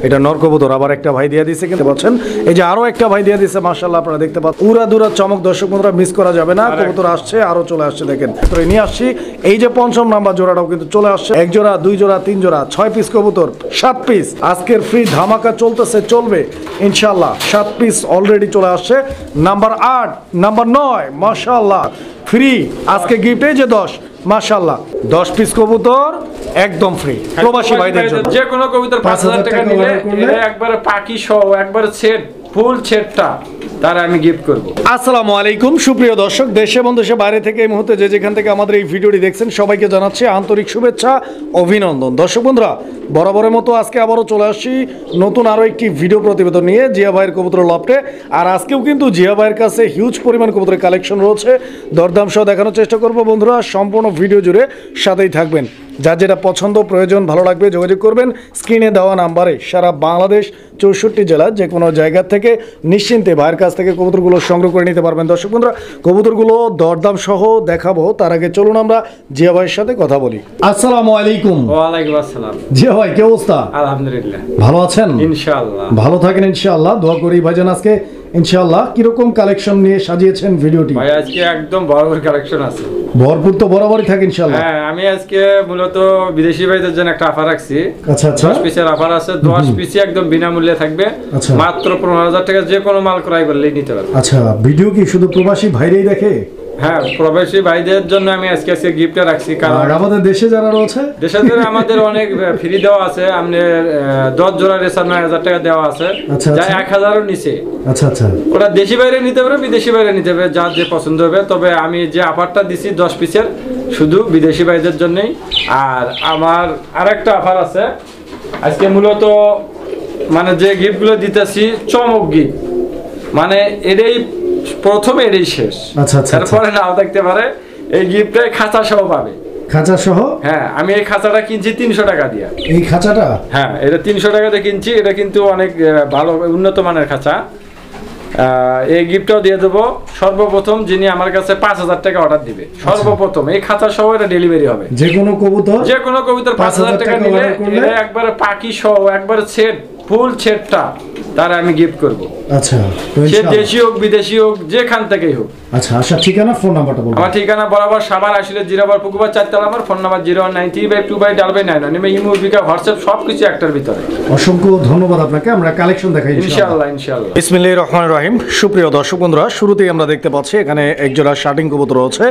এটা নর কবুতর। আবার একটা ভাই দিয়ে দিয়েছে কিন্তু পাচ্ছেন, এই যে আরো একটা ভাই দিয়ে দিয়েছে মাশাআল্লাহ, আপনারা দেখতে পাচ্ছেন উড়া দুরা চমক। দর্শক বন্ধুরা মিস করা যাবে না, কবুতর আসছে আরো চলে আসছে, দেখেন তো নিয়ে আসছি। এই যে পঞ্চম নাম্বার জোড়াটাও কিন্তু চলে আসছে, এক জোড়া, দুই জোড়া, তিন জোড়া, 6 পিস কবুতর, 7 পিস আজকের ফ্রি ধামাকা চলতেছে, চলবে ইনশাআল্লাহ। 7 পিস অলরেডি চলে আসছে। নাম্বার 8, নাম্বার 9 মাশাআল্লাহ ফ্রি আজকে গিফট। এই যে 10 মাশাআল্লাহ 10 পিস কবুতর একদম ফ্রি প্রবাসী ভাইদের জন্য। যে কোনো কবুতর 5000 টাকা নিলে এটা একবারে পাখি সহ একবারে সেট ফুল সেটটা তারা আমি গিফট করব। আসসালামু আলাইকুম সুপ্রিয় দর্শক, দেশে এবং দেশের বাইরে থেকে এই মুহূর্তে যে যেখান থেকে আমাদের এই ভিডিওটি দেখছেন সবাইকে জানাচ্ছি আন্তরিক শুভেচ্ছা, অভিনন্দন। দর্শক বন্ধুরা, বরাবরের মতো আজকে আবারও চলে আসছি নতুন আরও একটি ভিডিও প্রতিবেদন নিয়ে জিয়া ভাইয়ের কবুতর লফটে। আর আজকেও কিন্তু জিয়া ভাইয়ের কাছে হিউজ পরিমাণ কবুতরের কালেকশন রয়েছে, দরদাম সহ দেখানোর চেষ্টা করব। বন্ধুরা সম্পূর্ণ ভিডিও জুড়ে সাথেই থাকবেন। যার যেটা পছন্দ প্রয়োজন ভালো লাগবে যোগাযোগ করবেন স্ক্রিনে দেওয়া নাম্বারে। সারা বাংলাদেশ 64 জেলা যে কোনো জায়গা থেকে নিশ্চিন্তে ভাইয়ের কাছ থেকে কবুতরগুলো সংগ্রহ করে নিতে পারবেন। দর্শক বন্ধুরা, কবুতরগুলো দরদাম সহ দেখাবো, তার আগে চলুন আমরা জিয়া ভাইয়ের সাথে কথা বলি। আসসালামু আলাইকুম। ওয়ালাইকুম আসসালাম। জিয়া ভাই কি অবস্থা? আলহামদুলিল্লাহ ভালো আছেন? ইনশাআল্লাহ ভালো থাকেন ইনশাআল্লাহ, দোয়া করি। ভাইজান আজকে ইনশাআল্লাহ কিরকম কালেকশন নিয়ে সাজিয়েছেন ভিডিওটি? ভাই আজকে একদম ভরপুর কালেকশন আছে। ভরপুর তো বরাবরই থাকে ইনশাআল্লাহ। হ্যাঁ, আমি আজকে মূলত বিদেশি ভাইদের জন্য একটা অফার রাখছি। আচ্ছা আচ্ছা, 10 পিসের অফার আছে। 10 পিসই একদম বিনামূল্যে থাকবে। আচ্ছা। মাত্র 15000 টাকা যে কোনো মাল ক্রয় করলেই নিতে পারবে। আচ্ছা, ভিডিও কি শুধু প্রবাসী ভাইরাই দেখে? হ্যাঁ, প্রবাসী ভাইদের জন্য আমি আজকে গিফটটা রাখছি। কারণ আমাদের দেশে যারা রয়েছে দেশের আমাদের অনেক ফ্রি দেওয়া আছে। আমাদের 10 জোড়া রেসার 9000 টাকা দেওয়া আছে, যা 1000-এর নিচে। আচ্ছা আচ্ছা, ওরা দেশি বাইরে নিতে পারে, বিদেশি বাইরে নিতে পারে, যার যে পছন্দ হবে। তবে আমি যে অফারটা দিছি 10 পিসের শুধু বিদেশি ভাইদের জন্যই। আর আমার আরেকটা অফার আছে আজকে, মূলত মানে যে গিফটগুলো দিতেছি চমক গিফট, মানে এটাই প্রথম এটাই শেষ। আচ্ছা আচ্ছা, তারপরে নাও দেখতে পারে। এই গিফটে খাঁচা সহ পাবে। খাঁচা সহ? হ্যাঁ, আমি এই খাঁচাটা কিনছি 300 টাকা দিয়ে। এই খাঁচাটা? হ্যাঁ, এটা 300 টাকা দিয়ে কিনছি। এটা কিন্তু অনেক ভালো উন্নত মানের খাঁচা। এই গিফটটাও দিয়ে দেবো সর্বপ্রথম যিনি আমার কাছে 5000 টাকা অর্ডার দিবে। সর্বপ্রথম এই খাঁচা সহ এটা ডেলিভারি হবে। যে কোনো কবুতর 5000 টাকা নিলে এটা একবারে পাখি সহ একবারে সেট ফুল সেটটা তারা আমি গিফট করব। আচ্ছা, সে দেশি হোক বিদেশি হোক যেখান থেকেই হোক। আচ্ছা আচ্ছা, ঠিকানা ফোন নাম্বারটা বলুন। আমার ঠিকানা বরাবর সাভার আসলে জিরাবার পুকুরপাড় 4 তলা। আমার ফোন নাম্বার 019322299। ইমো, বিকাশ, হোয়াটসঅ্যাপ সবকিছু একটার ভিতরে। অসংখ্য ধন্যবাদ আপনাকে। আমরা কালেকশন দেখাই ইনশাআল্লাহ ইনশাআল্লাহ। বিসমিল্লাহির রহমানির রহিম। সুপ্রিয় দর্শক বন্ধুরা, শুরুতেই আমরা দেখতে পাচ্ছি এখানে এক জোড়া শার্টিং কবুতর আছে।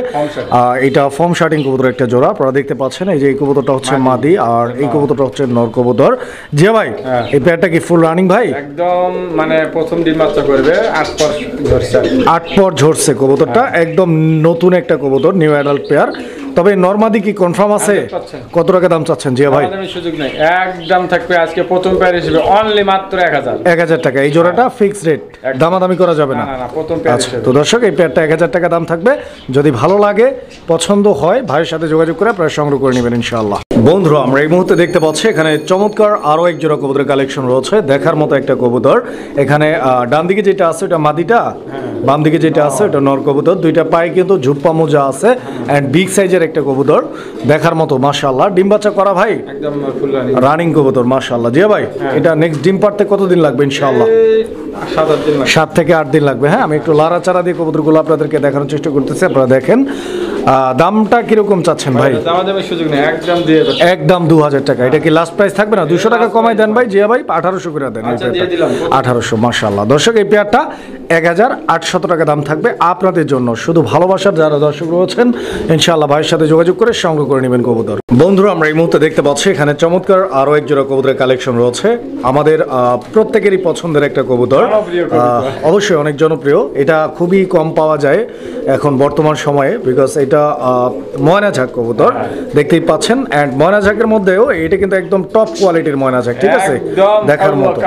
এটা ফর্ম শার্টিং কবুতর একটা জোড়া আপনারা দেখতে পাচ্ছেন। এই যে এই কবুতরটা হচ্ছে মাদি আর এই কবুতরটা হচ্ছে নর কবুতর। জি ভাই, এই পেয়ারটা কি ফুল রানিং ভাই? একদম মানে প্রথম দিন বাচ্চা করবে, 8 পর ঝরছে। 8 পর ঝরছে কবুতরটা, একদম নতুন একটা কবুতর, নিউ অ্যাডাল্ট পেয়ার। তবে নরমাদি কি কনফার্ম আছে? কত টাকা দাম চাচ্ছেন জিয়া ভাই? সুযোগ নাই, একদম থাকবে আজকে প্রথম পেয়ার হিসেবে অনলি মাত্র 1000 টাকা। এই জোড়াটা ফিক্সড রেট, দামাদামি করা যাবে না। না, প্রথম পেয়ার হিসেবে। তো দর্শক, এই পেয়ারটা 1000 টাকা দাম থাকবে। যদি ভালো লাগে, পছন্দ হয়, ভাইয়ের সাথে যোগাযোগ করে আপনারা সংগ্রহ করে নেবেন ইনশাআল্লাহ। বন্ধুরা, আমরা এই মুহূর্তে দেখতে পাচ্ছি এখানে চমৎকার আরো এক জোড়া কবুতরের কালেকশন রয়েছে, দেখার মতো একটা কবুতর। এখানে ডান দিকে যেটা আছে ওটা মাদিটা, বাম দিকে যেটা আছে ওটা নর কবুতর। দুইটা পায়ে কিন্তু ঝুপ্পা মোজা আছে এন্ড বিগ সাইজের একটা কবুতর, দেখার মতো মাশাআল্লাহ। ডিম বাচ্চা করা ভাই, একদম ফুল রানিং কবুতর মাশাআল্লাহ। জিয়া ভাই, এটা নেক্সট ডিম পারতে কতদিন লাগবে ইনশাআল্লাহ? 7 থেকে 8 দিন লাগবে। হ্যাঁ, আমি একটু লাড়াচাড়া দিয়ে কবুতরগুলো আপনাদেরকে দেখানোর চেষ্টা করতেছি, আপনারা দেখেন। দামটা কিরকম চাচ্ছেন ভাই? দামাদামি সুযোগ নেই, একদম দিয়ে দেব। একদম 2000 টাকা। এটা কি লাস্ট প্রাইস থাকবে না? 200 টাকা কমাই দেন ভাই জিয়া ভাই, 1800 করে দেন। আচ্ছা, দিয়ে দিলাম 1800 মাশাআল্লাহ। দর্শক, এই পেয়ারটা 1800 টাকা দাম থাকবে আপনাদের জন্য। শুধু ভালোবাসার যারা দর্শক রয়েছেন ইনশাআল্লাহ ভাইয়ের সাথে যোগাযোগ করে সংগ্রহ করে নেবেন কবুতর। বন্ধুরা, আমরা এই মুহূর্তে দেখতে পাচ্ছি এখানে চমৎকার আরো এক জোড়া কবুতরের কালেকশন রয়েছে। আমাদের প্রত্যেকেরই পছন্দের একটা কবুতর, অবশ্যই অনেক জনপ্রিয়। এটা খুবই কম পাওয়া যায় এখন বর্তমান সময়ে, বিকজ এটা ময়না ঝাঁক কবুতর দেখতেই পাচ্ছেন। এন্ড ময়না ঝাঁকের মধ্যেও এটা কিন্তু একদম টপ কোয়ালিটির ময়না ঝাঁক, ঠিক আছে, দেখার মতো,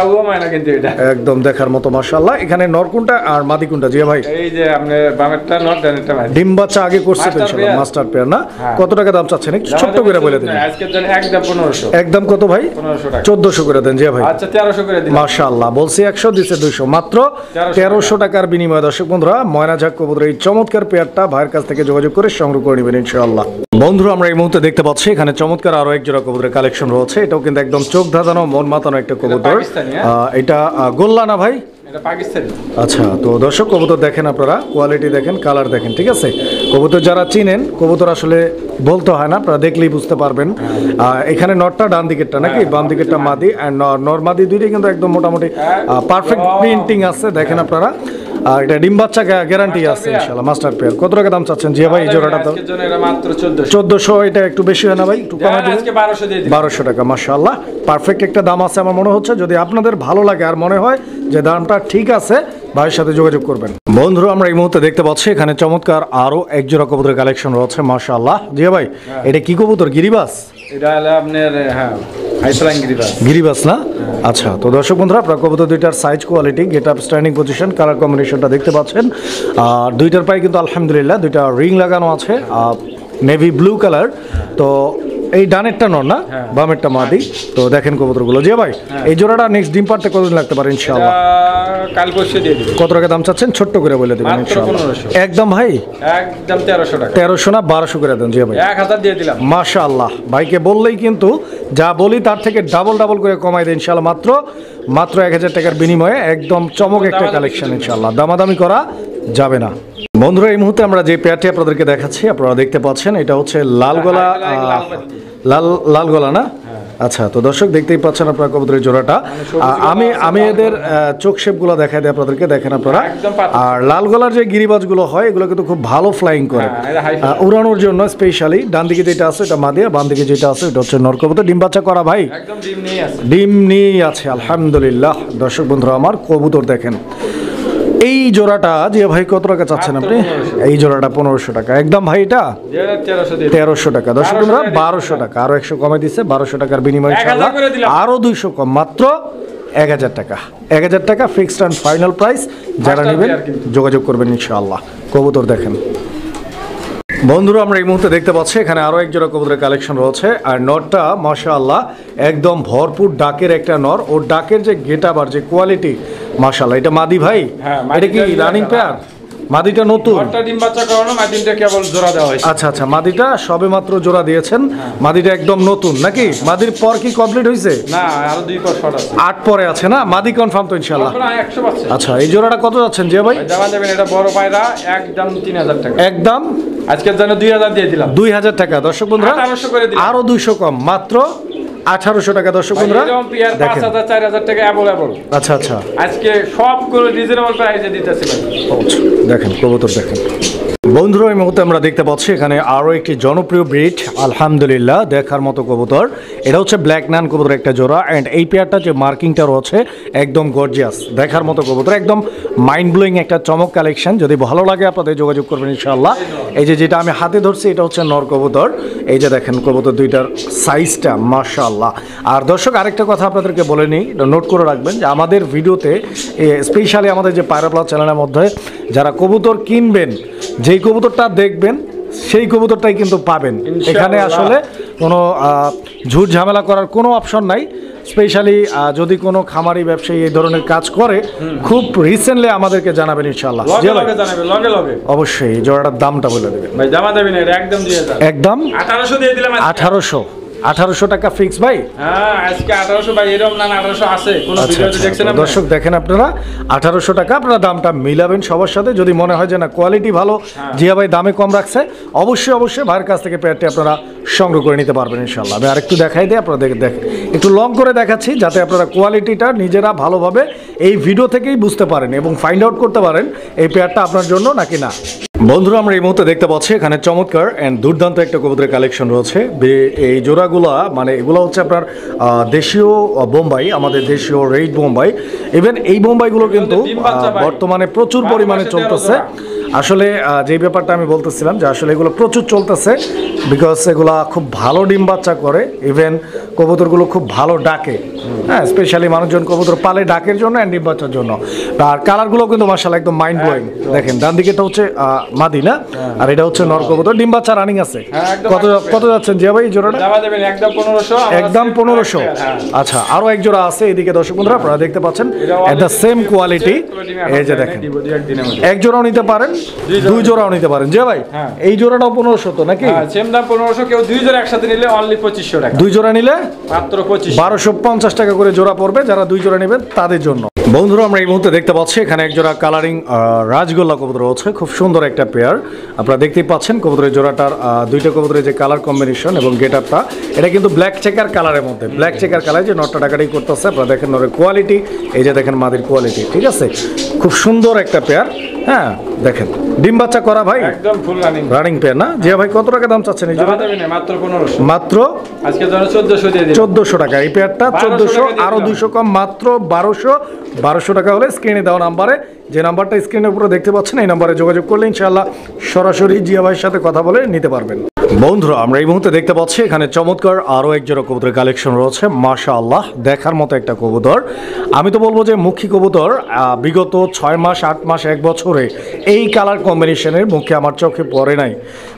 একদম দেখার মতো মাশাআল্লাহ। এখানে নর কোনটা আর মাদি কোনটা জিয়া ভাই? এই যে আপনি বামেরটা নর, ডানেরটা মাদি। ডিম বাচ্চা আগে করছে তো ইনশাআল্লাহ, মাস্টার পেয়ার না? কত টাকা দাম চাচ্ছেন একটু ছোট্ট করে বলে দিন। আজকের জন্য একদম 1500। একদম কত ভাই? 1500 টাকা। 1400 করে দেন জিয়া ভাই। আচ্ছা, 1300 করে দিন মাশাআল্লাহ। বলছি 100 দিছে 200, মাত্র 1300 টাকার বিনিময়ে দর্শক বন্ধুরা ময়না ঝাঁক কবুতর এই চমৎকার পেয়ারটা ভাইয়ের কাছ থেকে যোগাযোগ করে সংগ্রহ করে নেবেন ইনশাআল্লাহ। বন্ধুরা আমরা এই মুহূর্তে দেখতে পাচ্ছি এখানে চমৎকার আরো এক জোড়া কবুতরের কালেকশন রয়েছে। এটাও কিন্তু একদম চোখ ধাঁধানো মন মাতানো একটা কবুতর। এটা গোল্লা না ভাই? আচ্ছা, তো দর্শক কবুতর দেখেন, আপনারা কোয়ালিটি দেখেন, কালার দেখেন, ঠিক আছে? কবুতর যারা চিনেন, কবুতর আসলে বলতে হয় না, আপনারা দেখলেই বুঝতে পারবেন। এখানে নটটা ডান দিকেরটা নাকি, বাম দিকেরটা মাদি, অ্যান্ড নর মাদি দুইটাই কিন্তু একদম মোটামুটি পারফেক্ট প্রিন্টিং আছে, দেখেন আপনারা। আর এটা ডিম বাচ্চা গ্যারান্টি আছে ইনশাআল্লাহ, মাস্টার পেয়ার। কত টাকা দাম চাচ্ছেন জিয়া ভাই এই জোড়াটা? তো আজকের জন্য এটা মাত্র 1400। এটা একটু বেশি হয় না ভাই? একটু কমাই দিন। আজকে 1200 দিয়ে দিন। 1200 টাকা, মাশাআল্লাহ পারফেক্ট একটা দাম আছে আমার মনে হচ্ছে। যদি আপনাদের ভালো লাগে আর মনে হয় যে দামটা ঠিক আছে, ভাইয়ের সাথে যোগাযোগ করবেন। বন্ধুরা আমরা এই মুহূর্তে দেখতে পাচ্ছি এখানে চমৎকার আরো এক জোড়া কবুতরের কালেকশন রয়েছে, মাশাআল্লাহ। জিয়া ভাই এটা কি কবুতর? গিরিবাস? এটা হলো আপনার হাইফ্লাইং গিরিবাস। গিরিবাস না? আচ্ছা, তো দর্শক বন্ধুরা আপনারা কবুতর দুইটার size, quality, get up, standing position, colour কম্বিনেশনটা দেখতে পাচ্ছেন। আর দুইটার পায়ে কিন্তু আলহামদুলিল্লাহ দুইটা রিং লাগানো আছে, নেভি ব্লু কালার। তো এই ডানেরটা নর না, বামেরটা মাদি। তো দেখেন কবুতরগুলো। জি ভাই এই জোড়াটা নেক্সট ডিম পারতে কতদিন লাগতে পারে ইনশাআল্লাহ? কাল পরশু দিয়ে দিবেন। কত টাকা দাম চাচ্ছেন ছোট্ট করে বলে দিবেন ইনশাআল্লাহ? 1500। একদম ভাই একদম 1300 টাকা। 1300 না 1200 করে দেন। জি ভাই 1000 দিয়ে দিলাম। মাশাআল্লাহ, ভাইকে বললেই কিন্তু যা বলি তার থেকে ডাবল করে কমাই দেন ইনশাআল্লাহ। মাত্র 1000 টাকার বিনিময়ে একদম চমক একটা কালেকশন ইনশাআল্লাহ, দামাদামি করা যাবে না। বন্ধুরা এই মুহূর্তে আমরা যে পেয়ারটি আপনাদেরকে দেখাচ্ছি, আপনারা দেখতে পাচ্ছেন এটা হচ্ছে লাল গলা, লাল গলা না? আচ্ছা, তো দর্শক দেখতেই পাচ্ছেন আপনারা কবুতরের জোড়াটা। আমি এদের চোখ শেপগুলো দেখাই দিই আপনাদেরকে, দেখেন আপনারা। আর লাল গলার যে গিরিবাজগুলো হয় এগুলো কিন্তু খুব ভালো ফ্লাইং করে, উড়ানোর জন্য স্পেশালি। ডান দিকে যেটা আছে এটা মাদি, আর বাম দিকে যেটা আছে এটা হচ্ছে নর কবুতর। ডিম বাচ্চা করা ভাই? একদম ডিম নিয়েই আছে আলহামদুলিল্লাহ। দর্শক বন্ধুরা আমার কবুতর দেখেন। এই জোড়াটা যে ভাই কত টাকা চাচ্ছেন আপনি? এই জোড়াটা 1500 টাকা একদম ভাই। এটা 1300 টাকা। দর্শক বন্ধুরা 1200 টাকা, আরো 100 কমে দিচ্ছে। 1200 টাকার বিনিময়ে ইনশাআল্লাহ আরো 200 কম, মাত্র 1000 টাকা। 1000 টাকা ফিক্সড অ্যান্ড ফাইনাল প্রাইস। যারা নেবেন যোগাযোগ করবেন ইনশাআল্লাহ। কবুতর দেখেন বন্ধুরা আমরা এই মুহূর্তে দেখতে পাচ্ছি এখানে আরো এক জোড়া কবুতরের কালেকশন রয়েছে। আর নরটা মাশাআল্লাহ একদম ভরপুর ডাকের একটা নর। ওর ডাকের যে গেটআপ আর যে কোয়ালিটি মাশাআল্লাহ। এটা মাদি ভাই? এটা কি রানিং পেয়ার? মাদিটা নতুন? ডিম বাচ্চা করানো, মাদিটা কেবল জোড়া দেওয়া হয়েছে। আচ্ছা আচ্ছা, মাদিটা সবে মাত্র জোড়া দিয়েছেন। মাদিটা একদম নতুন নাকি? মাদির পর কি কমপ্লিট হয়েছে? না, আরো 2 পর শর্ট আছে। 8 পরে আছে না? মাদি কনফার্ম তো ইনশাআল্লাহ? 100%। আচ্ছা, এই জোড়াটা কত যাচ্ছেন জিয়া ভাই? জামা দেবেন এটা বড় পায়রা, একদম 3000 টাকা। একদম আজকের জন্য 2000 দিয়ে দিলাম। 2000 টাকা। দর্শক বন্ধুরা 1800 করে দিলাম। আরো 200 কম, মাত্র 1800 টাকা। দর্শক বন্ধুরা দেখেন 5000 4000 টাকা অ্যাভেলেবল। আচ্ছা আচ্ছা, আজকে সব করে রিজনেবল প্রাইসে দিতেছি ভাই। দেখেন কবুতর দেখেন। বন্ধুরা এই মুহূর্তে আমরা দেখতে পাচ্ছি এখানে আরো একটি জনপ্রিয় ব্রিড, আলহামদুলিল্লাহ দেখার মতো কবুতর। এটা হচ্ছে ব্ল্যাক নান কবুতর একটা জোড়া। অ্যান্ড এই পেয়ারটা যে মার্কিংটা রয়েছে একদম গর্জিয়াস, দেখার মতো কবুতর, একদম মাইন্ড ব্লোয়িং একটা চমক কালেকশন। যদি ভালো লাগে আপনাদের যোগাযোগ করবেন ইনশাআল্লাহ। এই যে যেটা আমি হাতে ধরছি এটা হচ্ছে নর কবুতর। এই যে দেখেন কবুতর দুইটার সাইজটা মাশাআল্লাহ। আর দর্শক আরেকটা কথা আপনাদেরকে বলে নিই, নোট করে রাখবেন যে আমাদের ভিডিওতে স্পেশালি আমাদের যে পায়রা প্লাস চ্যানেলের মধ্যে যারা কবুতর কিনবেন, যেই কবুতরটা দেখবেন সেই কবুতরটাই কিন্তু পাবেন। এখানে আসলে কোনো ঝুট ঝামেলা করার কোনো অপশন নাই। স্পেশালি যদি কোনো খামারি ব্যবসায়ী এই ধরনের কাজ করে খুব রিসেন্টলি আমাদেরকে জানাবেন ইনশাআল্লাহ। অবশ্যই এই জোড়াটার দামটা বলে দেবেন ভাই। জামা দেবেন এটা একদম 2000, একদম 1800 দিয়ে দিলাম। 1800 টাকা ফিক্স ভাই। হ্যাঁ আজকে 1800 ভাই, এরকম না 1800 আছে কোন ভিডিওতে দেখছেন আপনারা? দর্শক দেখেন আপনারা 1800 টাকা আপনারা দামটা মিলাবেন সবার সাথে। যদি মনে হয় যে না কোয়ালিটি ভালো, জিয়া ভাই দামে কম রাখছে, অবশ্যই ভাইয়ের কাছ থেকে পেয়ারটি আপনারা সংগ্রহ করে নিতে পারবেন ইনশাআল্লাহ। আমি আরেকটু দেখাই দিই আপনারা দেখেন, একটু লং করে দেখাচ্ছি যাতে আপনারা কোয়ালিটিটা নিজেরা ভালোভাবে এই ভিডিও থেকেই বুঝতে পারেন এবং ফাইন্ড আউট করতে পারেন এই পেয়ারটা আপনার জন্য নাকি না। বন্ধুরা আমরা এই মুহূর্তে দেখতে পাচ্ছি এখানে চমৎকার অ্যান্ড দুর্দান্ত একটা কবুতরের কালেকশন রয়েছে। এই জোড়াগুলা মানে এগুলো হচ্ছে আপনার দেশীয় বোম্বাই, আমাদের দেশীয় রেড বোম্বাই। ইভেন এই বোম্বাইগুলো কিন্তু বর্তমানে প্রচুর পরিমাণে চলতেছে। আসলে যে ব্যাপারটা আমি বলতেছিলাম যে আসলে এগুলো প্রচুর চলতেছে বিকজ এগুলা খুব ভালো ডিম বাচ্চা করে। ইভেন কবুতরগুলো খুব ভালো ডাকে, হ্যাঁ স্পেশালি মানুষজন কবুতর পালে ডাকের জন্য অ্যান্ড ডিম বাচ্চার জন্য। আর কালারগুলো কিন্তু মাশাআল্লাহ একদম মাইন্ড ব্লোয়িং। দেখেন ডান দিকেটা হচ্ছে মাদি না, আর এটা হচ্ছে নর কবুতর। ডিম বাচ্চা রানিং আছে। কত যাচ্ছেন জিয়া ভাই জোড়াটা? একদম 1500। আচ্ছা আরো এক জোড়া আছে এদিকে দর্শক বন্ধুরা আপনারা দেখতে পাচ্ছেন এট দ্য সেম কোয়ালিটি। এই যে দেখেন এক জোড়াও নিতে পারেন, দুই জোড়াও নিতে পারেন যে ভাই। হ্যাঁ। এই জোড়াটাও 1500 তো নাকি? হ্যাঁ সেম দাম 1500, কেউ দুই জোড়া একসাথে নিলে অনলি 2500 টাকা। দুই জোড়া নিলে মাত্র 2500। 1250 টাকা করে জোড়া পড়বে, যারা দুই জোড়া নেবেন তাদের জন্য। বন্ধুরা আমরা এই মুহূর্তে দেখতে পাচ্ছি এখানে এক জোড়া কালারিং রাজগোল্লা কবুতর রয়েছে, খুব সুন্দর একটা পেয়ার। আপনারা দেখতেই পাচ্ছেন কবুতরের জোড়াটার দুইটা কবুতরের যে কালার কম্বিনেশন এবং গেট আপটা, এটা কিন্তু ব্ল্যাক চেকার কালারের মধ্যে, ব্ল্যাক চেকার কালার যে নটটা টাকাটাই করতেছে। আপনারা দেখেন নরের কোয়ালিটি, এই যে দেখেন মাদির কোয়ালিটি, ঠিক আছে, খুব সুন্দর একটা পেয়ার। হ্যাঁ দেখেন ডিম বাচ্চা করা ভাই, একদম ফুল রানিং পেয়ার না? জি ভাই কত টাকা দাম চাচ্ছেন এই জোড়া? মাত্র 1500। মাত্র আজকে ধরো 1400 দিয়ে দিন। 1400 টাকা এই পেয়ারটা, 1400 আরো 200 কম, মাত্র 1200 টাকা হলে স্ক্রিনে দেওয়া নাম্বারে, যে নাম্বারটা স্ক্রিনের উপরে দেখতে পাচ্ছেন, এই নাম্বারে যোগাযোগ করলে ইনশাআল্লাহ সরাসরি জিয়া ভাইয়ের সাথে কথা বলে নিতে পারবেন। বন্ধুরা আমরা এই মুহূর্তে দেখতে পাচ্ছি এখানে চমৎকার আরও এক জোড়া কবুতরের কালেকশন রয়েছে, মাশাআল্লাহ দেখার মতো একটা কবুতর। আমি তো বলবো যে মুখী কবুতর বিগত 6 মাস 8 মাস 1 বছরে এই কালার কম্বিনেশনের মুখে আমার চোখে পড়ে নাই।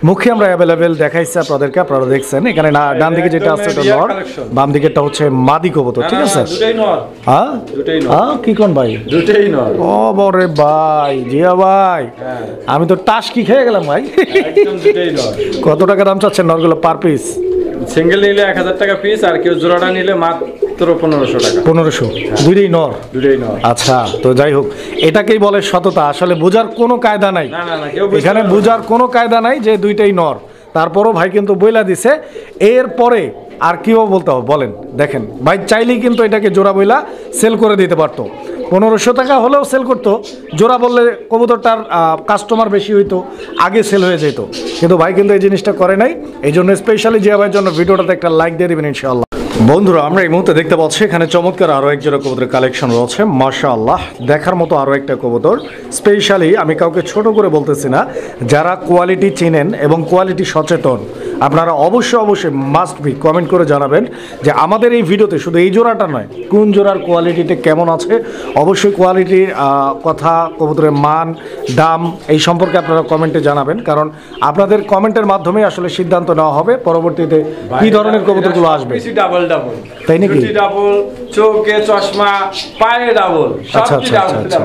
মুখে আমরা অ্যাভেলেবেল দেখাইছি আপনাদেরকে, আপনারা দেখছেন এখানে ডান দিকে যেটা আছে এটা নর, বাম দিকেরটা হচ্ছে মাদি কবুতর, ঠিক আছে? দুটোই নর। হ্যাঁ দুটোই নর। হ্যাঁ কি কোন ভাই? দুটোই নর। ও বরে ভাই, জিয়া ভাই আমি তো টাসকি খেয়ে গেলাম ভাই। একদম দুটোই নর। কত টাকা দাম চাচ্ছেন নরগুলো পার পিস? সিঙ্গেল নিলে 1000 টাকা পিস, আর কেউ জোড়াটা নিলে মাত্র 1500 টাকা। 1500 দুইটাই নর? দুটোই নর। আচ্ছা তো যাই হোক, এটাকেই বলে সততা। আসলে বোঝার কোনো কায়দা নাই, না না না, কেউ বুঝতে এখানে পারবে না। বোঝার কোনো কায়দা নাই যে দুইটাই নর। তারপরও ভাই কিন্তু বইলা দিছে, এরপরে আর কিও বলতে হবে বলেন? দেখেন ভাই চাইলেই কিন্তু এটাকে জোড়া বইলা সেল করে দিতে পারতো, 1500 টাকা হলেও সেল করতো। জোড়া বললে কবুতরটার কাস্টমার বেশি হইতো, আগে সেল হয়ে যেত, কিন্তু ভাই কিন্তু এই জিনিসটা করে নাই। এই জন্য স্পেশালি জিয়া ভাইয়ের জন্য ভিডিওটাতে একটা লাইক দিয়ে দিবেন ইনশাআল্লাহ। বন্ধুরা আমরা এই মুহূর্তে দেখতে পাচ্ছি এখানে চমৎকার আরও এক জোড়া কবুতরের কালেকশন রয়েছে, মাশাআল্লাহ দেখার মতো আরও একটা কবুতর। স্পেশালি আমি কাউকে ছোট করে বলতেছি না, যারা কোয়ালিটি চিনেন এবং কোয়ালিটি সচেতন, আপনারা অবশ্যই মাস্ট বি কমেন্ট করে জানাবেন যে আমাদের এই ভিডিওতে শুধু এই জোড়াটা নয়, কোন জোড়ার কোয়ালিটিটা কেমন আছে। অবশ্যই কোয়ালিটির কথা, কবুতরের মান, দাম এই সম্পর্কে আপনারা কমেন্টে জানাবেন, কারণ আপনাদের কমেন্টের মাধ্যমে আসলে সিদ্ধান্ত নেওয়া হবে পরবর্তীতে কি ধরনের কবুতরগুলো আসবে। ডাবল ডাবল, তাই নাকি? ডাবল, চোখে চশমা, পায়ে ডাবল, সব আচ্ছা আচ্ছা আচ্ছা আচ্ছা,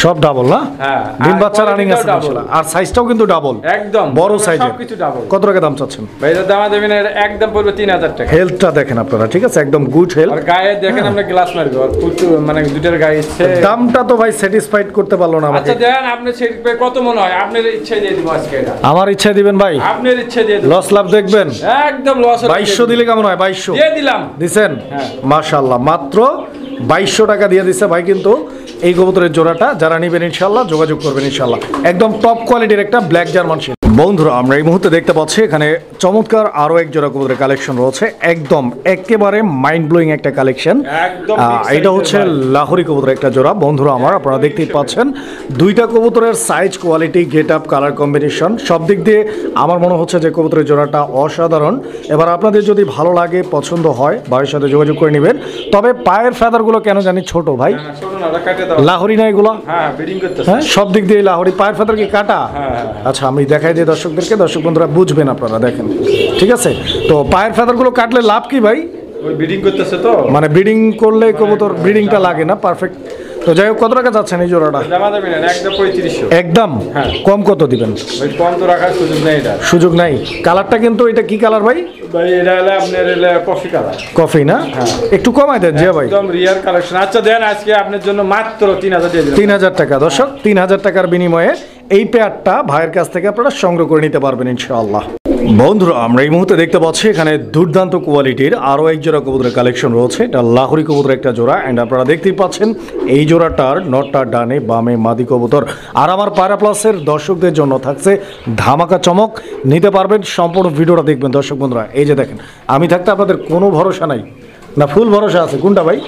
সব ডাবল না? হ্যাঁ, ডিম আর বাচ্চা রানিং আছে quality-টাও মাশাআল্লাহ, আর সাইজটাও কিন্তু ডাবল, একদম বড় সাইজের। সবকিছু ডাবল। কত টাকা দাম চাচ্ছেন ভাই এর দাম দেবেন একদম পড়বে 3000 টাকা। হেলথটা দেখেন আপনারা, ঠিক আছে, একদম গুড হেলথ। আর গায়ে দেখেন আমরা গ্লাস মারবো, আর পুটু মানে দুটার গায়ে ইচ্ছে। দামটা তো ভাই স্যাটিসফাইড করতে পারলো না আমাকে। আচ্ছা দেন আপনি সেট পে কত মনে হয়? আপনার ইচ্ছে দিয়ে দিব আজকে এটা। আমার ইচ্ছা দিবেন ভাই? আপনার ইচ্ছে দিয়ে দিব। লস লাভ দেখবেন? একদম লস 2200 দিলে কেমন হয়? 2200 দিয়ে দিলাম। দিছেন? হ্যাঁ। মাশাআল্লাহ মাত্র 2200 টাকা দিয়ে দিছে ভাই। কিন্তু এই কবুতরের জোড়াটা যারা নেবেন ইনশাআল্লাহ যোগাযোগ করবেন ইনশাআল্লাহ, একদম টপ কোয়ালিটির একটা ব্ল্যাক জার্মান শেড। বন্ধুরা আমরা এই মুহূর্তে দেখতে পাচ্ছি এখানে চমৎকার আরও এক জোড়া কবুতরের কালেকশন রয়েছে, একদম একেবারে মাইন্ড ব্লোয়িং একটা কালেকশন। একদম এটা হচ্ছে লাহোরি কবুতরের একটা জোড়া। বন্ধুরা আমার আপনারা দেখতেই পাচ্ছেন দুইটা কবুতরের size, quality, get up, colour combination সব দিক দিয়ে আমার মনে হচ্ছে যে কবুতরের জোড়াটা অসাধারণ। এবার আপনাদের যদি ভালো লাগে, পছন্দ হয়, ভাইয়ের সাথে যোগাযোগ করে নেবেন। তবে পায়ের ফেদারগুলো কেন জানি ছোট ভাই, ছোট না, ওটা কেটে দাও। লাহোরি না এগুলো? হ্যাঁ ব্রিডিং করতেছে। হ্যাঁ সব দিক দিয়ে লাহোরি। পায়ের ফেদার কি কাটা? হ্যাঁ। আচ্ছা আমি দেখাই দিই দর্শকদেরকে, দর্শক বন্ধুরা বুঝবেন আপনারা, দেখেন ঠিক আছে। তো পায়ের ফেদারগুলো কাটলে লাভ কি ভাই? ওই ব্রিডিং করতেছে তো, মানে ব্রিডিং করলে কবুতর ব্রিডিংটা লাগে না পারফেক্ট। তো যাই হোক, কত টাকা যাচ্ছেন এই জোড়াটা? দাম দেবেন একদম 3500। একদম? হ্যাঁ। কম কত দিবেন? ভাই কম তো রাখার সুযোগ নেই এটা। সুযোগ নাই? কালারটা কিন্তু এটা কি কালার ভাই? ভাই এটা হলো আপনার হলো কফি কালার। কফি না? একটু কমাই দেন জিয়া ভাই। একদম রিয়ার কালেকশন। আচ্ছা দেন আজকে আপনার জন্য মাত্র 3000 দিয়ে দিলাম। 3000 টাকা দর্শক, 3000 টাকার বিনিময়ে এই পেয়ারটা ভাইয়ের কাছ থেকে আপনারা সংগ্রহ করে নিতে পারবেন ইনশাআল্লাহ। বন্ধুরা আমরা এই মুহূর্তে দেখতে পাচ্ছি এখানে দুর্দান্ত কোয়ালিটির আরও এক জোড়া কবুতরের কালেকশন রয়েছে। এটা লাহোরি কবুতরের একটা জোড়া, অ্যান্ড আপনারা দেখতেই পাচ্ছেন এই জোড়াটার নটটা ডানে, বামে মাদি কবুতর। আর আমার পায়রা প্লাসের দর্শকদের জন্য থাকছে ধামাকা চমক, নিতে পারবেন। সম্পূর্ণ ভিডিওটা দেখবেন দর্শক বন্ধুরা। এই যে দেখেন, আমি থাকতে আপনাদের কোনো ভরসা নাই না, ফুল ভরসা আছে? কোনটা ভাই?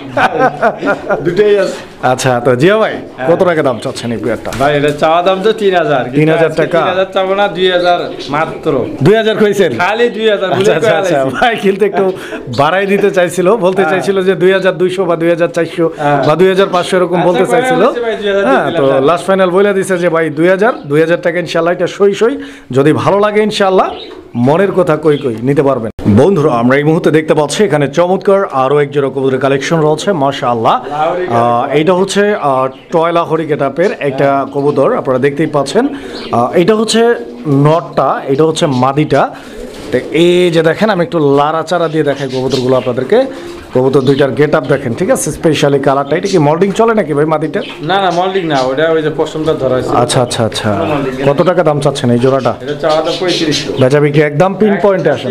দুটেই আছে। আচ্ছা তো জিয়া ভাই কত টাকা দাম চাচ্ছেন এই পেয়ারটা? ভাই এটা চাওয়া দাম তো 3000। 3000 টাকা? 3000 চাবো না, 2000 মাত্র। 2000 কইছেন? খালি 2000 আচ্ছা আচ্ছা আচ্ছা, ভাই কিন্তু একটু বাড়াই দিতে চাইছিল, বলতে চাইছিল যে 2200 বা 2400 বা 2500 এরকম বলতে চাইছিল। হ্যাঁ তো লাস্ট ফাইনাল বলে দিছে যে ভাই 2000 টাকা ইনশাআল্লাহ, এটা সই। যদি ভালো লাগে ইনশাআল্লাহ, মনের কথা কই নিতে পারবেন। বন্ধুরা আমরা এই মুহূর্তে দেখতে পাচ্ছি এখানে চমৎকার আরো এক জোড়া কবুতরের কালেকশন রয়েছে মাশাআল্লাহ। এইটা হচ্ছে টয়লা হরি গেটআপের একটা কবুতর, আপনারা দেখতেই পাচ্ছেন। এটা হচ্ছে নটটা, এটা হচ্ছে মাদিটা। তো এই যে দেখেন, আমি একটু লাড়াচাড়া দিয়ে দেখাই কবুতরগুলো আপনাদেরকে। কবুতর দুইটার গেট আপ দেখেন, ঠিক আছে, স্পেশালি কালারটা। এটা কি মল্ডিং চলে নাকি ভাই মাদিটা? না না, মল্ডিং না, ওটা ওই যে পশমটা ধরা আছে। আচ্ছা আচ্ছা আচ্ছা, কত টাকা দাম চাচ্ছেন এই জোড়াটা? এটা চাওয়াটা 3500। বেচা বিক্রি একদম পিন পয়েন্টে আসেন।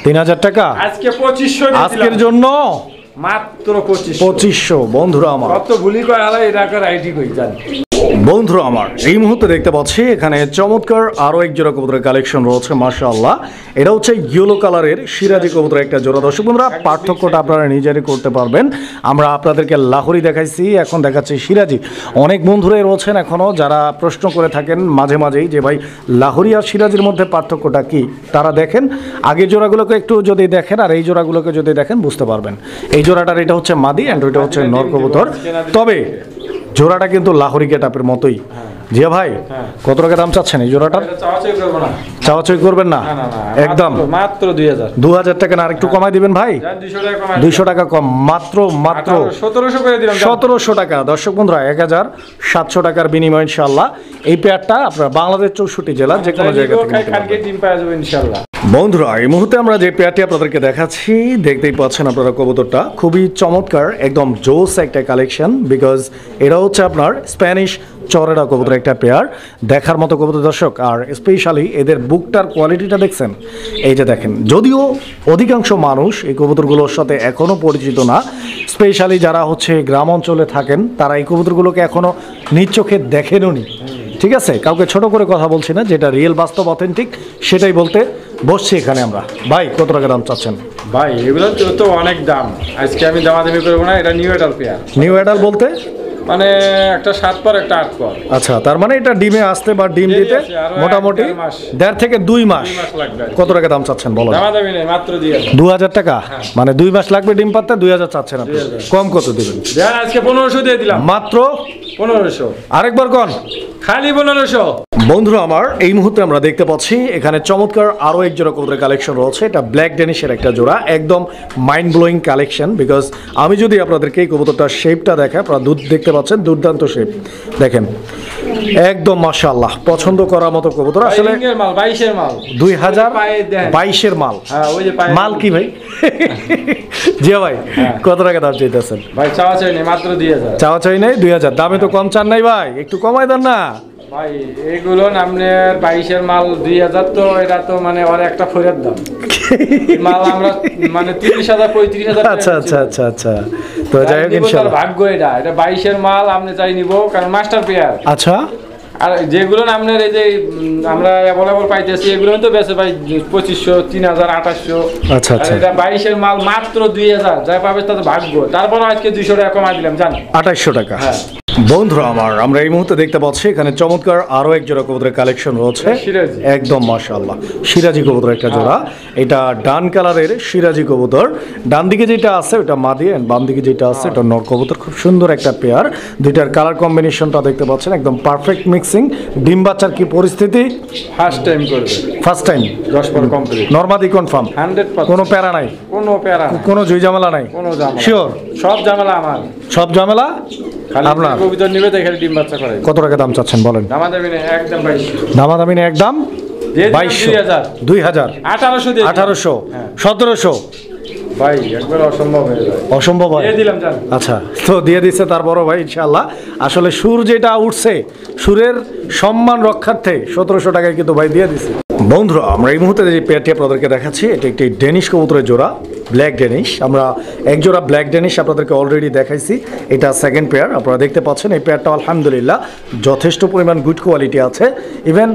3000 টাকা আজকে 2500 আজকের জন্য, মাত্র 2500। 2500 বন্ধুরা আমার। কত ভুলি কয় আলা এই টাকার আইডি কই জান। বন্ধুরা আমার এই মুহূর্তে দেখতে পাচ্ছি এখানে চমৎকার আরো এক জোড়া কবুতরের কালেকশন রয়েছে মাশাআল্লাহ। এটা হচ্ছে ইয়েলো কালারের সিরাজি কবুতরের একটা জোড়া। দর্শক বন্ধুরা, পার্থক্যটা আপনারা নিজেরই করতে পারবেন। আমরা আপনাদেরকে লাহোরি দেখাইছি, এখন দেখাচ্ছি সিরাজি। অনেক বন্ধুরাই রয়েছেন এখনো যারা প্রশ্ন করে থাকেন মাঝে মাঝেই যে ভাই লাহোরি আর সিরাজির মধ্যে পার্থক্যটা কি। তারা দেখেন আগের জোড়াগুলোকে একটু যদি দেখেন আর এই জোড়াগুলোকে যদি দেখেন বুঝতে পারবেন। এই জোড়াটার এটা হচ্ছে মাদি অ্যান্ড ওইটা হচ্ছে নর কবুতর, তবে জোড়াটা কিন্তু লাহোরি গেটআপের মতোই। জিয়া ভাই, কত টাকা দাম চাচ্ছেন এই জোড়াটার? চাওয়াচাই করবেন না একদম, মাত্র 2000। 2000 টাকা না, আর একটু কমাই দিবেন ভাই? 200 টাকা কম, মাত্র 1700 করে দিলাম। 1700 টাকা। দর্শক বন্ধুরা, 1700 টাকার বিনিময় ইনশাআল্লাহ এই পেয়ারটা আপনারা বাংলাদেশ 64 জেলার যে কোনো জায়গা থেকে নিতে পারবেন। ডিম পাওয়া যাবে ইনশাআল্লাহ। বন্ধুরা, এই মুহূর্তে আমরা যে পেয়ারটি আপনাদেরকে দেখাচ্ছি, দেখতেই পাচ্ছেন আপনারা কবুতরটা খুবই চমৎকার, একদম জোস একটা কালেকশন। বিকজ এটা হচ্ছে আপনার স্প্যানিশ চরেরা কবুতর একটা পেয়ার, দেখার মতো কবুতর দর্শক। আর স্পেশালি এদের বুকটার কোয়ালিটিটা দেখছেন, এই যে দেখেন। যদিও অধিকাংশ মানুষ এই কবুতরগুলোর সাথে এখনও পরিচিত না, স্পেশালি যারা হচ্ছে গ্রাম অঞ্চলে থাকেন তারা এই কবুতরগুলোকে এখনও নিজ চোখে দেখেনও নি, ঠিক আছে। কাউকে ছোট করে কথা বলছি না, যেটা রিয়েল বাস্তব অথেন্টিক সেটাই বলতে বসছি এখানে আমরা। ভাই, কত টাকা দাম চাচ্ছেন? ভাই এগুলো তো অনেক দাম, আজকে আমি দামাদামি করবো না। এটা নিউ এডাল পেয়ার। নিউ এডাল বলতে মানে একটা 7 পর একটা 8 পর। আচ্ছা, তার মানে এটা ডিমে আসতে বা ডিম দিতে মোটামুটি 1.5 থেকে 2 মাস লাগবে। কত টাকা দাম চাচ্ছেন বলো? দামাদামি নেই, মাত্র 2000 টাকা। মানে 2 মাস লাগবে ডিম পাততে, 2000 চাচ্ছেন আপনি। কম কত দিবেন? দেন আজকে 1500 দিয়ে দিলাম। মাত্র 1500। আরেকবার কোন? খালি 1500। বন্ধুরা আমার, এই মুহূর্তে আমরা দেখতে পাচ্ছি এখানে চমৎকার আরো এক জোড়া কবুতরের কালেকশন রয়েছে। এটা ব্ল্যাক ডেনিশের একটা জোড়া, একদম মাইন্ড ব্লোয়িং কালেকশন। বিকজ আমি যদি আপনাদেরকে এই কবুতরটার শেপটা দেখাই, আপনারা দেখতে পাচ্ছেন দুর্দান্ত শেপ দেখেন, একদম মাশাআল্লাহ পছন্দ করার মতো কবুতর। আসলে 22 মাল 2022 মাল। হ্যাঁ, ওই যে মাল কি ভাই? জিয়া ভাই, কত টাকা দাম চাইতেছেন? ভাই চাওয়া চাই নেই, মাত্র 2000। চাওয়া চাই নাই 2000। দামে তো কম চান নাই ভাই, একটু কমাই দেন না ভাই। এগুলো আপনার 22 মাল 2000, তো এটা তো মানে আর একটা ফেরত দাম। মাল আমরা মানে 30,000 35,000। আচ্ছা আচ্ছা আচ্ছা আচ্ছা, তো যাই হোক ইনশাআল্লাহ ভাগ্য এটা 22 মাল আপনি চাই নিব, কারণ মাস্টার পেয়ার। আচ্ছা, আর যেগুলো আপনার এই যে আমরা অ্যাভেলেবল পাইতেছি এগুলো তো বেশি ভাই 2500 3000 2800। আচ্ছা আচ্ছা, এটা 22 মাল মাত্র 2000, যাই পাবে তাতে ভাগ্য। তারপর আজকে 200 টাকা কমাই দিলাম জান, 2800 টাকা। হ্যাঁ বন্ধুরা আমার, আমরা এই মুহূর্তে দেখতে পাচ্ছি এখানে চমৎকার আরো এক জোড়া কবুতরের কালেকশন রয়েছে, একদম মাশাআল্লাহ সিরাজি কবুতর একটা জোড়া। এটা ডান কালারের সিরাজি কবুতর। ডান দিকে যেটা আছে ওটা মাদি, এন্ড বাম দিকে যেটা আছে এটা নর কবুতর। খুব সুন্দর একটা পেয়ার, দুইটার কালার কম্বিনেশনটা দেখতে পাচ্ছেন, একদম পারফেক্ট মিক্সিং। ডিম বাচ্চার কি পরিস্থিতি? ফার্স্ট টাইম করবে, ফার্স্ট টাইম 10 পর কমপ্লিট। নরমাদি কনফার্ম 100%, কোনো প্যারা নাই, কোনো প্যারা নাই, কোনো জুই ঝামেলা নাই, কোনো ঝামেলা। শিওর সব ঝামেলা আমার, সব ঝামেলা আপনার। কবুতর নিবে তো এখানে ডিম বাচ্চা করে। কত টাকা দাম চাচ্ছেন বলেন? দামাদামি নেই, একদম 22। দামাদামি নেই, একদম 2200 2000 1800 দিয়ে 1800 1700 ভাই একবার অসম্ভব হয়ে যায়। অসম্ভব হয়, দিয়ে দিলাম জান। আচ্ছা, তো দিয়ে দিচ্ছে তারপরও ভাই ইনশাআল্লাহ। আসলে সুর যেটা উঠছে, সুরের সম্মান রক্ষার্থে 1700 টাকায় কিন্তু ভাই দিয়ে দিচ্ছে। বন্ধুরা আমরা এই মুহূর্তে যে পেয়ারটি আপনাদেরকে দেখাচ্ছি, এটা একটি ডেনিশ কবুতরের জোড়া, ব্ল্যাক ডেনিশ। আমরা এক জোড়া ব্ল্যাক ডেনিশ আপনাদেরকে অলরেডি দেখাইছি, এটা সেকেন্ড পেয়ার। আপনারা দেখতে পাচ্ছেন এই পেয়ারটা আলহামদুলিল্লাহ যথেষ্ট পরিমাণ গুড কোয়ালিটি আছে। ইভেন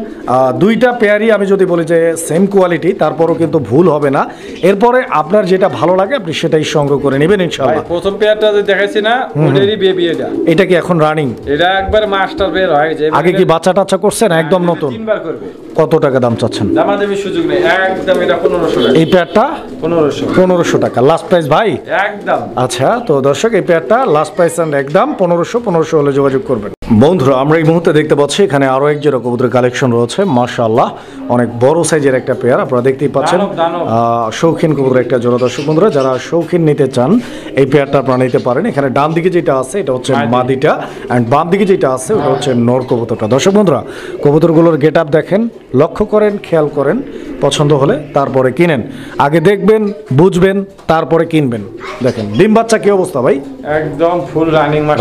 দুইটা পেয়ারই আমি যদি বলি যে সেম কোয়ালিটি, তারপরও কিন্তু ভুল হবে না। এরপরে আপনার যেটা ভালো লাগে আপনি সেটাই সংগ্রহ করে নেবেন ইনশাআল্লাহ। প্রথম পেয়ারটা যে দেখাইছি না, ওটারই বেবি এটা। এটা কি এখন রানিং? এটা একবার মাস্টার পেয়ার হয় যে। আগে কি বাচ্চা টাচ্চা করছেন? একদম নতুন। 3বার করবে। কত টাকা দাম চাচ্ছেন? দামাদামি সুযোগ নেই, একদম এটা 1500 টাকা। এই পেয়ারটা 1500 1500 টাকা লাস্ট প্রাইস ভাই একদম। আচ্ছা, তো দর্শক এই পেয়ারটা লাস্ট প্রাইস এন্ড একদম 1500 হলে যোগাযোগ করবেন। বন্ধুরা আমরা এই মুহূর্তে দেখতে পাচ্ছি এখানে আরো এক জোড়া কবুতরের কালেকশন রয়েছে, মাশাআল্লাহ অনেক বড় সাইজের একটা পেয়ার, আপনারা দেখতেই পাচ্ছেন। শৌখিন কবুতরের একটা জোড়া। দর্শক বন্ধুরা যারা শৌখিন নিতে চান এই পেয়ারটা আপনারা নিতে পারেন। এখানে ডান দিকে যেটা আছে এটা হচ্ছে মাদিটা, এন্ড বাম দিকে যেটা আছে ওটা হচ্ছে নর কবুতরটা। দর্শক বন্ধুরা কবুতরগুলোর গেট আপ দেখেন, লক্ষ্য করেন, খেয়াল করেন, পছন্দ হলে তারপরে কিনেন। আগে দেখবেন, বুঝবেন, তারপরে কিনবেন। দেখেন ডিম বাচ্চা কি অবস্থা ভাই? একদম ফুল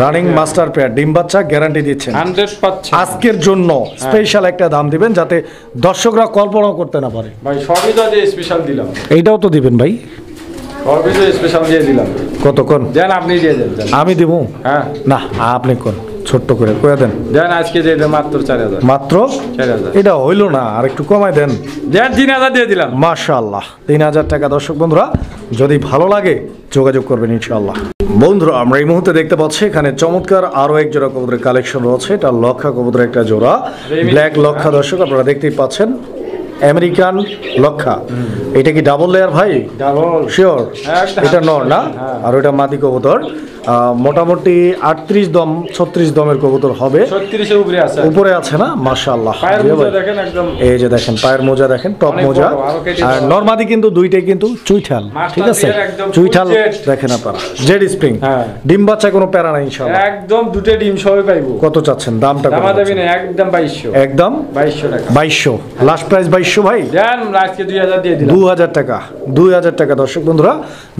রানিং মাস্টার পেয়ার, ডিম বাচ্চা গ্যারান্টি দিচ্ছেন 100%। আজকের জন্য স্পেশাল একটা দাম দিবেন যাতে দর্শকরা কল্পনা করতে না পারে। ভাই সবই তো দিয়ে স্পেশাল দিলাম, এইটাও তো দিবেন ভাই, সবই তো স্পেশাল দিয়ে দিলাম। কতক্ষণ দেন আপনি দিয়ে দেন। আমি দিব? হ্যাঁ না আপনি কোন ছোট্ট করে কয়ে দেন। দেন আজকে দিয়ে দেন মাত্র 4000। মাত্র 4000? এটা হইলো না, আর একটু কমাই দেন। দেন 3000 দিয়ে দিলাম। মাশাআল্লাহ 3000 টাকা। দর্শক বন্ধুরা যদি ভালো লাগে যোগাযোগ করবেন ইনশাআল্লাহ। বন্ধুরা আমরা এই মুহূর্তে দেখতে পাচ্ছি এখানে চমৎকার আরো এক জোড়া কবুতরের কালেকশন রয়েছে। এটা লক্ষা কবুতরের একটা জোড়া, ব্ল্যাক লক্ষা। দর্শক আপনারা দেখতেই পাচ্ছেন আমেরিকান লক্ষা। এটা কি ডাবল লেয়ার ভাই? Double sure? এটা নর না, আর ওটা মাদি কবুতর। মোটামুটি 38 দম 36 দমের কবুতর হবে। 36 এর উপরে আছে, উপরে আছে না? মাশাআল্লাহ। পায়ের মোজা দেখেন একদম, এই যে দেখেন পায়ের মোজা দেখেন, টপ মোজা। আর নরমাদি কিন্তু দুইটাই কিন্তু চুইঠাল, ঠিক আছে? চুইঠাল দেখেন আপনারা, জেড স্প্রিং। ডিম বাচ্চা কোনো প্যারা নাই ইনশাআল্লাহ, একদম দুটো ডিম সবই পাইবো। কত চাচ্ছেন দামটা? দামা দেবেন একদম 2200। একদম 2200 টাকা। 2200 লাস্ট প্রাইস 2200 ভাই। দেন আজকে 2000 দিয়ে দিলাম। 2000 টাকা, 2000 টাকা। দর্শক বন্ধুরা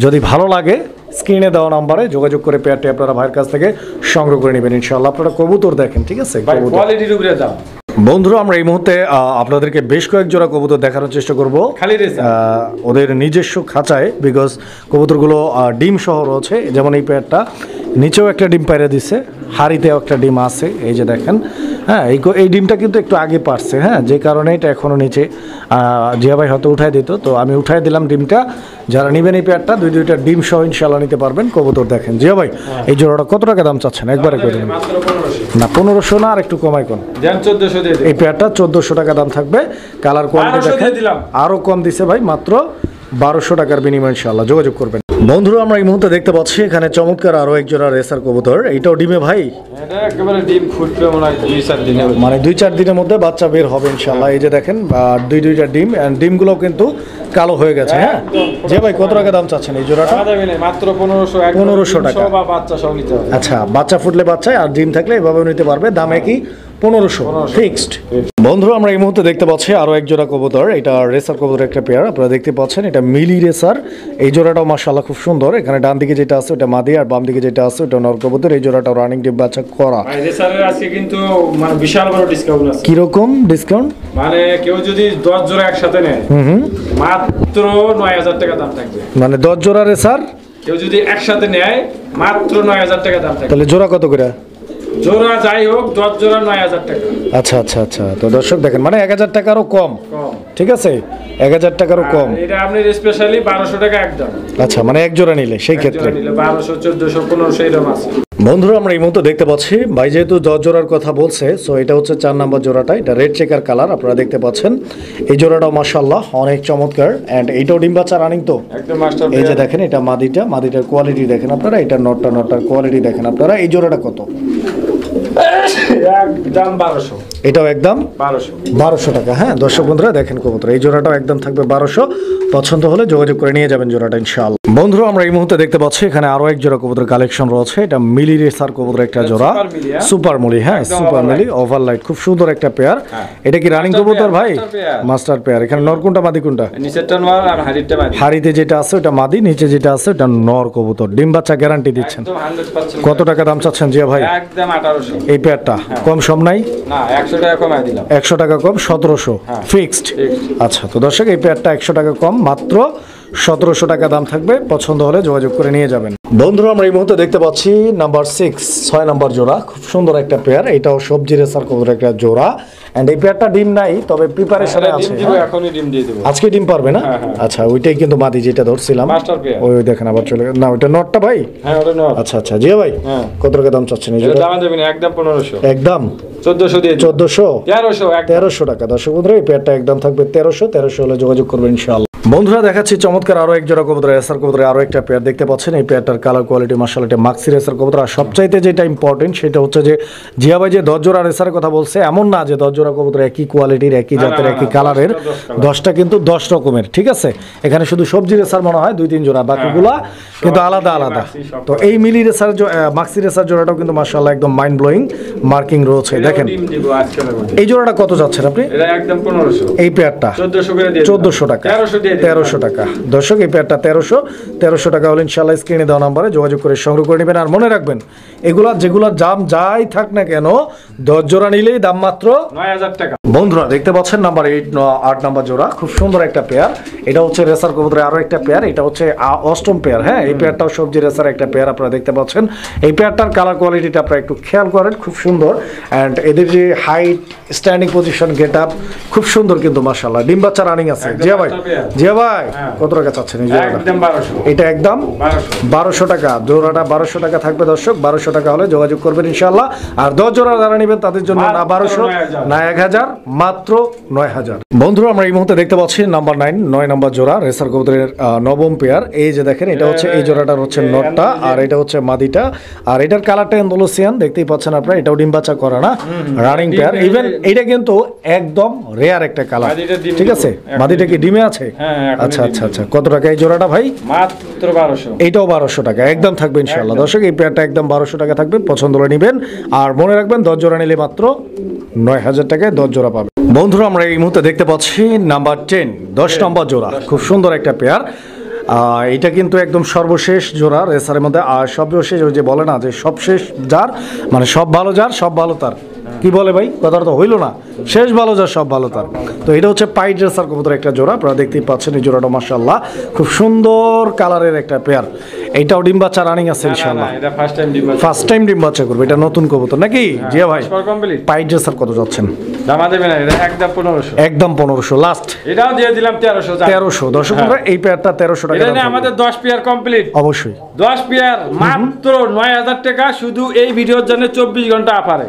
যদি ভালো লাগে স্ক্রিনে দেওয়া নাম্বারে যোগাযোগ করে পেয়ারটি আপনারা ভাইয়ের কাছ থেকে সংগ্রহ করে নেবেন ইনশাআল্লাহ। আপনারা কবুতর দেখেন, ঠিক আছে? কোয়ালিটির উপরে দাম। বন্ধুরা আমরা এই মুহূর্তে আপনাদেরকে বেশ কয়েক জোড়া কবুতর দেখানোর চেষ্টা করব, খালি রেসা ওদের নিজস্ব খাঁচায়, বিকজ কবুতরগুলো ডিম সহ রয়েছে। যেমন এই পেয়ারটা নিচেও একটা ডিম পাইরে দিচ্ছে, হাড়িতেও একটা ডিম আছে, এই যে দেখেন। হ্যাঁ এই ডিমটা কিন্তু একটু আগে পারছে, হ্যাঁ যে কারণে এটা এখনও নিচে। জিয়া ভাই হয়তো উঠাই দিত, তো আমি উঠাই দিলাম ডিমটা। যারা নেবেন এই পেয়ারটা দুইটা ডিম সহ ইনশাল্লাহ নিতে পারবেন। কবুতর দেখেন জিয়া ভাই, এই জোড়াটা কত টাকা দাম চাচ্ছেন একবারে করে দেবেন? না 1500 না, আর একটু কমাই কোন? 1400 দিয়ে দিন। এই পেয়ারটা 1400 টাকা দাম থাকবে। কালার কোয়ালিটি দেখেন আরো কম দিছে ভাই, মাত্র 1200 টাকার বিনিময়ে ইনশাআল্লাহ যোগাযোগ করবেন। বন্ধুরা আমরা এই মুহূর্তে দেখতে পাচ্ছি এখানে চমৎকার আরো এক জোড়া রেসার কবুতর। এইটাও ডিমে ভাই? এটা একেবারে ডিম ফুটবে মনে হয় 2-4 দিনে, মানে 2-4 দিনের মধ্যে বাচ্চা বের হবে ইনশাআল্লাহ। এই যে দেখেন দুইটা ডিম, এন্ড ডিমগুলো কিন্তু কালো হয়ে গেছে। হ্যাঁ যে ভাই কত টাকা দাম চাচ্ছেন এই জোড়াটা? মাত্র 1500। 1500 টাকা বা বাচ্চা সহ নিতে হবে। আচ্ছা বাচ্চা ফুটলে বাচ্চায়, আর ডিম থাকলে এভাবেও নিতে পারবে। দামে কি 1500 ফিক্সড? বন্ধুরা আমরা এই মুহূর্তে দেখতে পাচ্ছি আরো এক জোড়া কবুতর। এটা রেসার কবুতরের একটা পেয়ার, আপনারা দেখতে পাচ্ছেন এটা মিলি রেসার। এই জোড়াটাও মাশাআল্লাহ খুব সুন্দর। এখানে ডান দিকে যেটা আছে ওটা মাদি, আর বাম দিকে যেটা আছে ওটা নর কবুতর। এই জোড়াটাও রানিং ডিম বাচ্চা করা। ভাই রেসারের আজকে কিন্তু মানে বিশাল বড় ডিসকাউন্ট আছে। কি রকম ডিসকাউন্ট? মানে কেউ যদি 10 জোড়া একসাথে নেয় মাত্র 9000 টাকা দাম থাকবে। মানে 10 জোড়া রেসার কেউ যদি একসাথে নেয় মাত্র 9000 টাকা দাম থাকবে। তাহলে জোড়া কত করে? জোড়া যাই হোক 10 জোড়া 9000 টাকা। আচ্ছা আচ্ছা আচ্ছা, তো দর্শক দেখেন মানে 1000 টাকারও কম, ঠিক আছে? 1000 টাকারও কম। এটা আপনি স্পেশালি 1200 টাকা একদম। আচ্ছা মানে এক জোড়া নিলে সেই ক্ষেত্রে 1200 1400 1500 এরকম আছে। বন্ধুরা আমরা এই মুহূর্তে দেখতে পাচ্ছি ভাই যেহেতু 10 জোড়ার কথা বলছে, সো এটা হচ্ছে 4 নম্বর জোড়াটা। এটা রেড চেকার কালার, আপনারা দেখতে পাচ্ছেন। এই জোড়াটাও মাশাআল্লাহ অনেক চমৎকার, এন্ড এইটাও ডিম বাচ্চা রানিং। তো একদম মাস্টার। এই যে দেখেন এটা মাদিটার কোয়ালিটি দেখেন আপনারা, এটা নটটার কোয়ালিটি দেখেন আপনারা। এই জোড়াটা কত? একদম 1200। এটাও একদম 1200 টাকা। হ্যাঁ দর্শক বন্ধুরা দেখেন কবুতর, এই জোড়াটাও একদম থাকবে 1200। পছন্দ হলে যোগাযোগ করে নিয়ে যাবেন জোড়াটা ইনশাআল্লাহ। বন্ধুরা আমরা এই মুহূর্তে দেখতে পাচ্ছি এখানে আরো এক জোড়া কবুতর কালেকশন রয়েছে। এটা মিলি রেসার কবুতর একটা জোড়া, সুপার মিলি। হ্যাঁ সুপার মিলি ওভারলাইট, খুব সুন্দর একটা পেয়ার। এটা কি রানিং কবুতর ভাই? Master pair. এখানে নর কোনটা মাদি কোনটা? নিচেরটা নর আর হাড়িটা মাদি। হাড়িতে যেটা আছে ওটা মাদি, নিচে যেটা আছে ওটা নর কবুতর। ডিম বাচ্চা গ্যারান্টি দিচ্ছেন। একদম 100%। কত টাকা দাম চাচ্ছেন জিয়া ভাই? একদম 1800। এই পেয়ারটা কম সম নাই? না 100 টাকা কমাই দিলাম। 100 টাকা কম 1700 ফিক্সড। আচ্ছা তো দর্শক এই পেয়ারটা 100 টাকা কম, মাত্র 1700 টাকা দাম থাকবে। পছন্দ হলে যোগাযোগ করে নিয়ে যাবেন। বন্ধুরা আমরা এই মুহূর্তে দেখতে পাচ্ছি নাম্বার 6 নম্বর জোড়া, খুব সুন্দর একটা পেয়ার। এটাও সবজি রেসার কবুতর একটা জোড়া, এন্ড এই পেয়ারটা ডিম নাই, তবে প্রিপারেশনে আছে। এখনই ডিম দিয়ে দেব। আজকে ডিম পারবে না? আচ্ছা ওইটাই কিন্তু মাদি যেটা ধরছিলাম, মাস্টার পেয়ার। ওই দেখেন আবার চলে না, ওইটা নটটা ভাই? হ্যাঁ ওটা নট। আচ্ছা আচ্ছা জিয়া ভাই কত টাকা দাম চাচ্ছেন এই জোড়া? দাম দেবেন একদম 1500। একদম 1400 দিয়ে 1400 1300 টাকা। দর্শক বন্ধুরা এই পেয়ারটা একদম থাকবে 1300 হলে যোগাযোগ করবেন ইনশাআল্লাহ। বন্ধুরা দেখাচ্ছি চমৎকার আরো এক জোড়া কবুতর, রেসার কবুতরের আরো একটা পেয়ার দেখতে পাচ্ছেন। এই পেয়ারটার কালার কোয়ালিটি মাশাআল্লাহ, এটা মাক্সি রেসার কবুতর। আর সবচাইতে যেটা ইম্পর্টেন্ট সেটা হচ্ছে যে জিয়া ভাই যে 10 জোড়া রেসারের কথা বলছে, এমন না যে 10 জোড়া কবুতর একই কোয়ালিটির, একই জাতের, একই কালারের। 10টা কিন্তু 10 রকমের, ঠিক আছে। এখানে শুধু সবজি রেসার মনে হয় 2-3 জোড়া, বাকিগুলা কিন্তু আলাদা আলাদা। তো এই মিলি রেসার মাক্সি রেসার জোড়াটাও কিন্তু মাশাআল্লাহ একদম মাইন্ড ব্লোয়িং মার্কিং রয়েছে। দেখেন এই জোড়াটা কত যাচ্ছেন আপনি? এটা একদম 1500। এই পেয়ারটা 1400 করে দিয়ে 1400 টাকা, 1300 টাকা। দর্শক এই পেয়ারটা 1300 টাকা হলে ইনশাআল্লাহ স্ক্রিনে দেওয়া নম্বরে যোগাযোগ করে সংগ্রহ করে নেবেন। আর মনে রাখবেন এগুলা যেগুলা দাম যাই থাক না কেন 10 জোড়া নিলেই দাম মাত্র 9000 টাকা। বন্ধুরা দেখতে পাচ্ছেন নাম্বার 8 নাম্বার জোড়া, খুব সুন্দর একটা পেয়ার। এটা হচ্ছে রেসার কবুতরের আরো একটা পেয়ার, এটা হচ্ছে অষ্টম পেয়ার। হ্যাঁ, এই পেয়ারটাও সবজি রেসার একটা পেয়ার আপনারা দেখতে পাচ্ছেন। এই পেয়ারটার কালার কোয়ালিটিটা আপনারা একটু খেয়াল করেন, খুব সুন্দর। অ্যান্ড এদের যে height, standing position, get up খুব সুন্দর কিন্তু মাশাআল্লাহ। ডিম বাচ্চা রানিং আছে। জিয়া ভাই, জিয়া ভাই কত টাকা চাচ্ছেন এই জোড়াটা? একদম 1200। এটা একদম 1200 টাকা। জোড়াটা 1200 টাকা থাকবে দর্শক। 1200 টাকা হলে যোগাযোগ করবেন ইনশাআল্লাহ। আর 10 জোড়া যারা নেবেন তাদের জন্য না 1200 না 1000, মাত্র 9000। বন্ধুরা আমরা এই মুহূর্তে দেখতে পাচ্ছি নাম্বার 9 নাম্বার জোড়া রেসার কবুতরের নবম পেয়ার। এই যে দেখেন এটা হচ্ছে এই জোড়াটার হচ্ছে নটটা, আর এটা হচ্ছে মাদিটা। আর এটার কালারটা এন্ডোলুসিয়ান দেখতেই পাচ্ছেন আপনারা। এটাও ডিম বাচ্চা করা না, রানিং পেয়ার। ইভেন এটা কিন্তু একদম রেয়ার একটা কালার, ঠিক আছে। মাদিটা কি ডিমে আছে? আচ্ছা আচ্ছা আচ্ছা। কত টাকা এই জোড়াটা ভাই? মাত্র 1200। এটাও 1200 টাকা একদম থাকবে ইনশাআল্লাহ। দর্শক এই পেয়ারটা একদম 1200 টাকা থাকবে, পছন্দ হলে নেবেন। আর মনে রাখবেন 10 জোড়া নিলে মাত্র 9000 টাকায় 10 জোড়া পাবে। বন্ধুরা আমরা এই মুহূর্তে দেখতে পাচ্ছি নাম্বার 10 নম্বর জোড়া, খুব সুন্দর একটা পেয়ার। এটা কিন্তু একদম সর্বশেষ জোড়া রেসারের মধ্যে। আর সর্বশেষ ওই যে বলে না যে সবশেষ যার, মানে সব ভালো যার সব ভালো তার, কি বলে ভাই কথাটা তো হইলো না, শেষ ভালো যার সব ভালো তার। তো এটা হচ্ছে পাইট রেসার কবুতর একটা জোড়া, আপনারা দেখতেই পাচ্ছেন। এই জোড়াটা মাশাআল্লাহ খুব সুন্দর কালারের একটা পেয়ার। এইটাও ডিম বাচ্চা রানিং আছে ইনশাআল্লাহ। এটা ফার্স্ট টাইম ডিম বাচ্চা করবে। এটা নতুন কবুতর নাকি জিয়া ভাই? পাইট রেসার কত যাচ্ছেন? দামা দেবেন না, এটা একদম 1500। একদম 1500 লাস্ট। এটাও দিয়ে দিলাম 1300। দর্শক এই পেয়ারটা 1300 টাকা। এটা আমাদের 10 পেয়ার কমপ্লিট। অবশ্যই 10 পেয়ার মাত্র 9000 টাকা, শুধু এই ভিডিওর জন্য 24 ঘন্টা অফারে।